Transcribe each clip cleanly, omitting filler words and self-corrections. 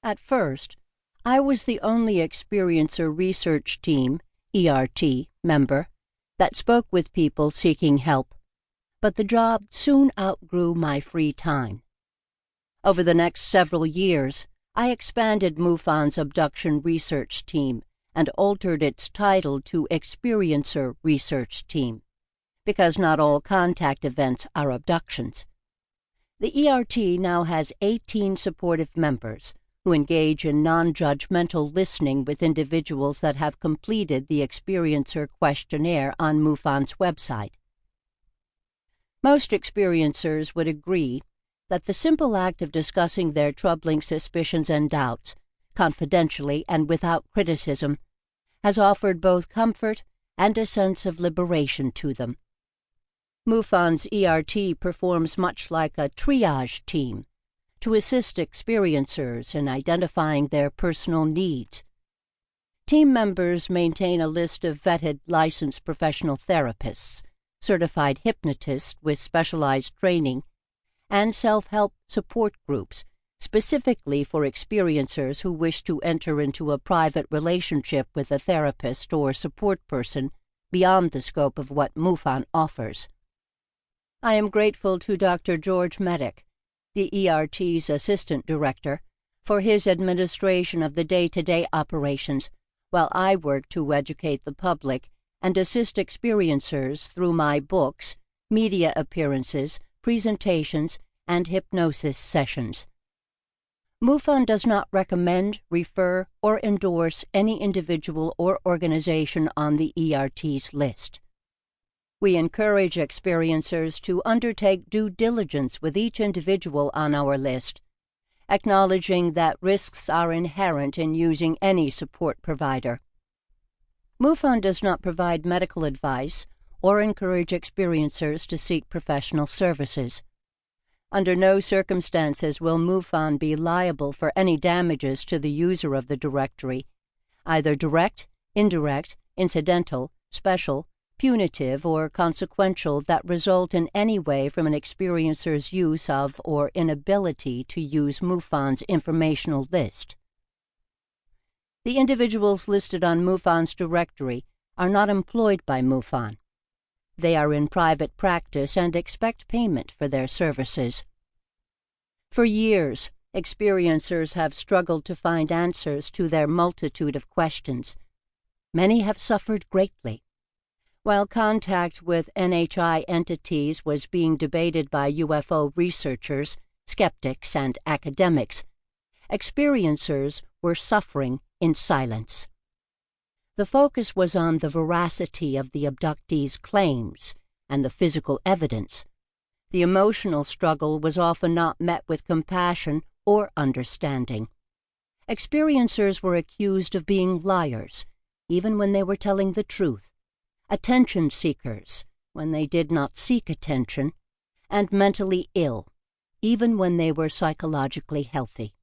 At first, I was the only experiencer research team, ERT, member that spoke with people seeking help, but the job soon outgrew my free time. Over the next several years, I expanded MUFON's abduction research team and altered its title to Experiencer Research Team, because not all contact events are abductions. The ERT now has 18 supportive members who engage in non-judgmental listening with individuals that have completed the Experiencer questionnaire on MUFON's website. Most experiencers would agree that the simple act of discussing their troubling suspicions and doubts, confidentially and without criticism, has offered both comfort and a sense of liberation to them. MUFON's ERT performs much like a triage team to assist experiencers in identifying their personal needs. Team members maintain a list of vetted licensed professional therapists, certified hypnotists with specialized training, and self-help support groups specifically for experiencers who wish to enter into a private relationship with a therapist or support person beyond the scope of what MUFON offers. I am grateful to Dr. George Medic, the ERT's assistant director, for his administration of the day-to-day operations, while I work to educate the public and assist experiencers through my books, media appearances, presentations, and hypnosis sessions. MUFON does not recommend, refer, or endorse any individual or organization on the ERT's list. We encourage experiencers to undertake due diligence with each individual on our list, acknowledging that risks are inherent in using any support provider. MUFON does not provide medical advice or encourage experiencers to seek professional services. Under no circumstances will MUFON be liable for any damages to the user of the directory, either direct, indirect, incidental, special, punitive, or consequential that result in any way from an experiencer's use of or inability to use MUFON's informational list. The individuals listed on MUFON's directory are not employed by MUFON. They are in private practice and expect payment for their services. For years, experiencers have struggled to find answers to their multitude of questions. Many have suffered greatly. While contact with NHI entities was being debated by UFO researchers, skeptics, and academics, experiencers were suffering in silence. The focus was on the veracity of the abductees' claims and the physical evidence. The emotional struggle was often not met with compassion or understanding. Experiencers were accused of being liars, even when they were telling the truth, attention seekers when they did not seek attention, and mentally ill, even when they were psychologically healthy.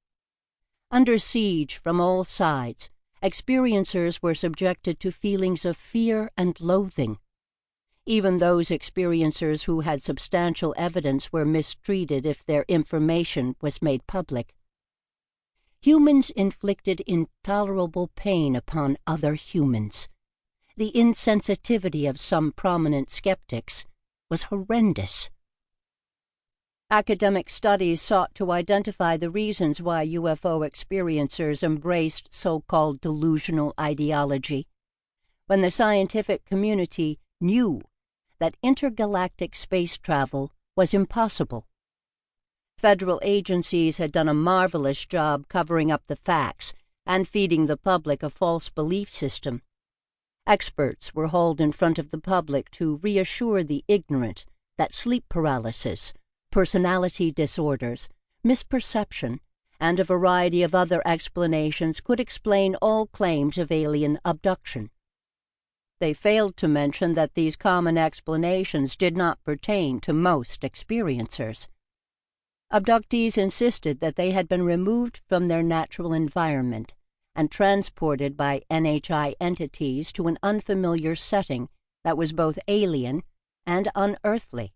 Under siege from all sides, experiencers were subjected to feelings of fear and loathing. Even those experiencers who had substantial evidence were mistreated if their information was made public. Humans inflicted intolerable pain upon other humans. The insensitivity of some prominent skeptics was horrendous. Academic studies sought to identify the reasons why UFO experiencers embraced so-called delusional ideology, when the scientific community knew that intergalactic space travel was impossible. Federal agencies had done a marvelous job covering up the facts and feeding the public a false belief system. Experts were hauled in front of the public to reassure the ignorant that sleep paralysis, personality disorders, misperception, and a variety of other explanations could explain all claims of alien abduction. They failed to mention that these common explanations did not pertain to most experiencers. Abductees insisted that they had been removed from their natural environment and transported by NHI entities to an unfamiliar setting that was both alien and unearthly.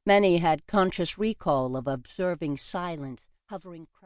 Many had conscious recall of observing silent, hovering craft.